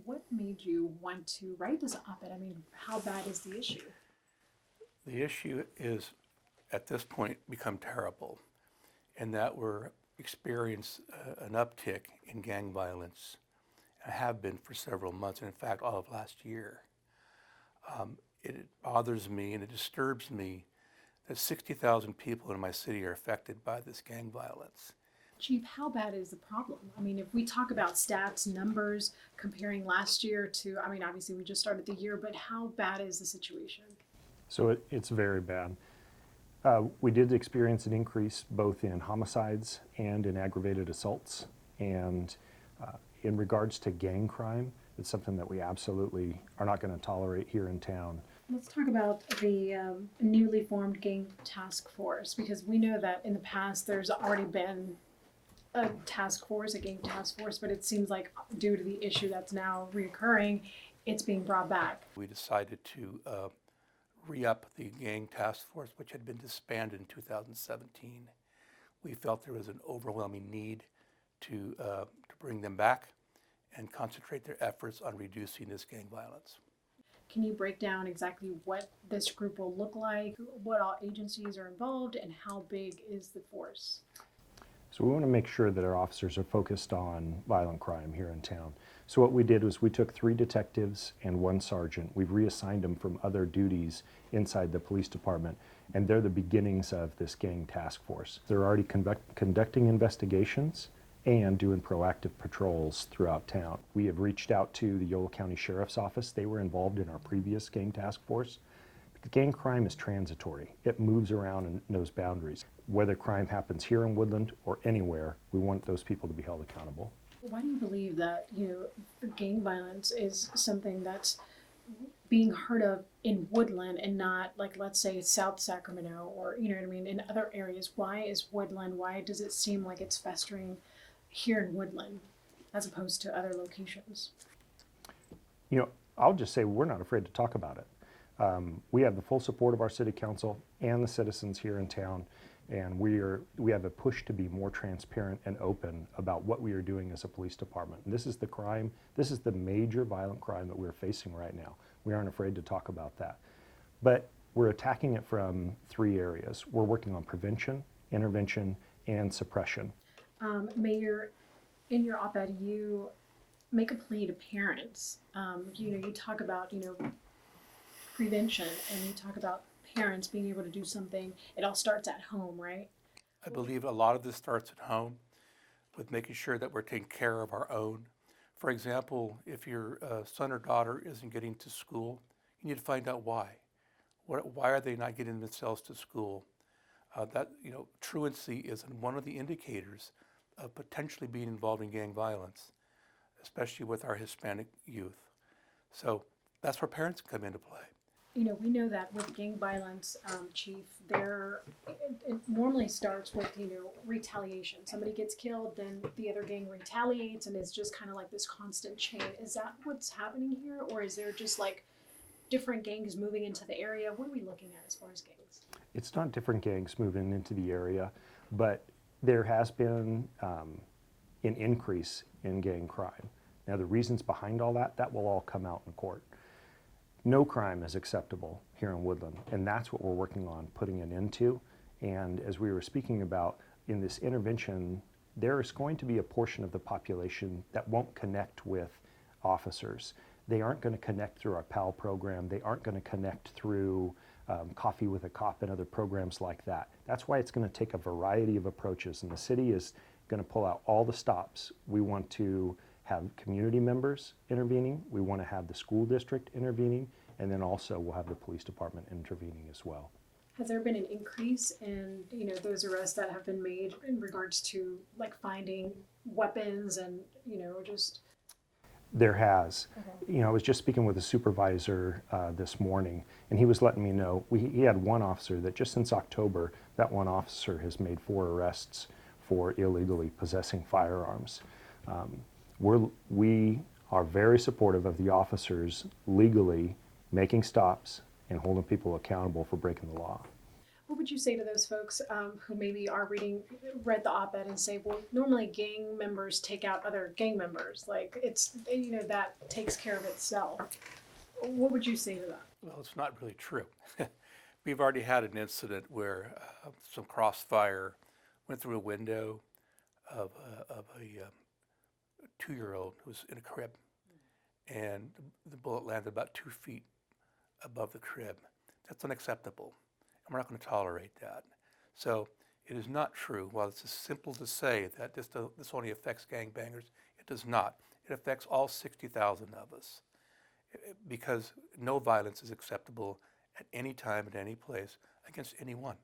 what made you want to write this op-ed? I mean, how bad is the issue? The issue is, at this point, become terrible, in that we're experiencing an uptick in gang violence, and have been for several months, and in fact, all of last year. It bothers me and it disturbs me that 60,000 people in my city are affected by this gang violence. Chief, how bad is the problem? I mean, if we talk about stats, numbers, comparing last year to, I mean, obviously we just started the year, but how bad is the situation? So it's very bad. We did experience an increase both in homicides and in aggravated assaults. And in regards to gang crime, it's something that we absolutely are not going to tolerate here in town. Let's talk about the newly formed gang task force, because we know that in the past there's already been a task force, a gang task force, but it seems like due to the issue that's now reoccurring, it's being brought back. We decided to re-up the gang task force, which had been disbanded in 2017. We felt there was an overwhelming need to bring them back and concentrate their efforts on reducing this gang violence. Can you break down exactly what this group will look like, what all agencies are involved, and how big is the force? So we want to make sure that our officers are focused on violent crime here in town. So what we did was we took 3 detectives and 1 sergeant. We've reassigned them from other duties inside the police department, and they're the beginnings of this gang task force. They're already conducting investigations and doing proactive patrols throughout town. We have reached out to the Yolo County Sheriff's Office. They were involved in our previous gang task force. Gang crime is transitory. It moves around and knows boundaries. Whether crime happens here in Woodland or anywhere, we want those people to be held accountable. Why do you believe that, gang violence is something that's being heard of in Woodland and not, like, let's say South Sacramento or, in other areas? Why is Woodland, why does it seem like it's festering here in Woodland as opposed to other locations? I'll just say we're not afraid to talk about it. We have the full support of our city council and the citizens here in town, and we have a push to be more transparent and open about what we are doing as a police department. And this is the major violent crime that we're facing right now. We aren't afraid to talk about that. But we're attacking it from 3 areas. We're working on prevention, intervention, and suppression. Mayor, in your op-ed, you make a plea to parents. You talk about, prevention, and you talk about parents being able to do something. It all starts at home, right? I believe a lot of this starts at home with making sure that we're taking care of our own. For example, if your son or daughter isn't getting to school, you need to find out why. Why are they not getting themselves to school? Truancy is one of the indicators of potentially being involved in gang violence, especially with our Hispanic youth. So that's where parents come into play. We know that with gang violence, Chief, it normally starts with, retaliation. Somebody gets killed, then the other gang retaliates, and it's just kind of like this constant chain. Is that what's happening here, or is there just like different gangs moving into the area? What are we looking at as far as gangs? It's not different gangs moving into the area, but there has been an increase in gang crime. Now, the reasons behind all that will all come out in court. No crime is acceptable here in Woodland, and that's what we're working on putting an end to. And as we were speaking about in this intervention, there is going to be a portion of the population that won't connect with officers. They aren't going to connect through our PAL program. They aren't going to connect through Coffee with a Cop and other programs like that. That's why it's going to take a variety of approaches, and the city is going to pull out all the stops. We want to have community members intervening, we want to have the school district intervening, and then also we'll have the police department intervening as well. Has there been an increase in, those arrests that have been made in regards to like finding weapons and, just? There has. Okay. I was just speaking with a supervisor this morning, and he was letting me know he had one officer that just since October, that one officer has made 4 arrests for illegally possessing firearms. We are very supportive of the officers legally making stops and holding people accountable for breaking the law. What would you say to those folks who maybe are read the op-ed and say, well, normally gang members take out other gang members, like it's, that takes care of itself. What would you say to that? Well, it's not really true. We've already had an incident where some crossfire went through a window of a 2-year-old who was in a crib, and the bullet landed about 2 feet above the crib. That's unacceptable, and we're not going to tolerate that. So it is not true. While it's simple to say that this only affects gangbangers, it does not. It affects all 60,000 of us, because no violence is acceptable at any time, at any place, against anyone.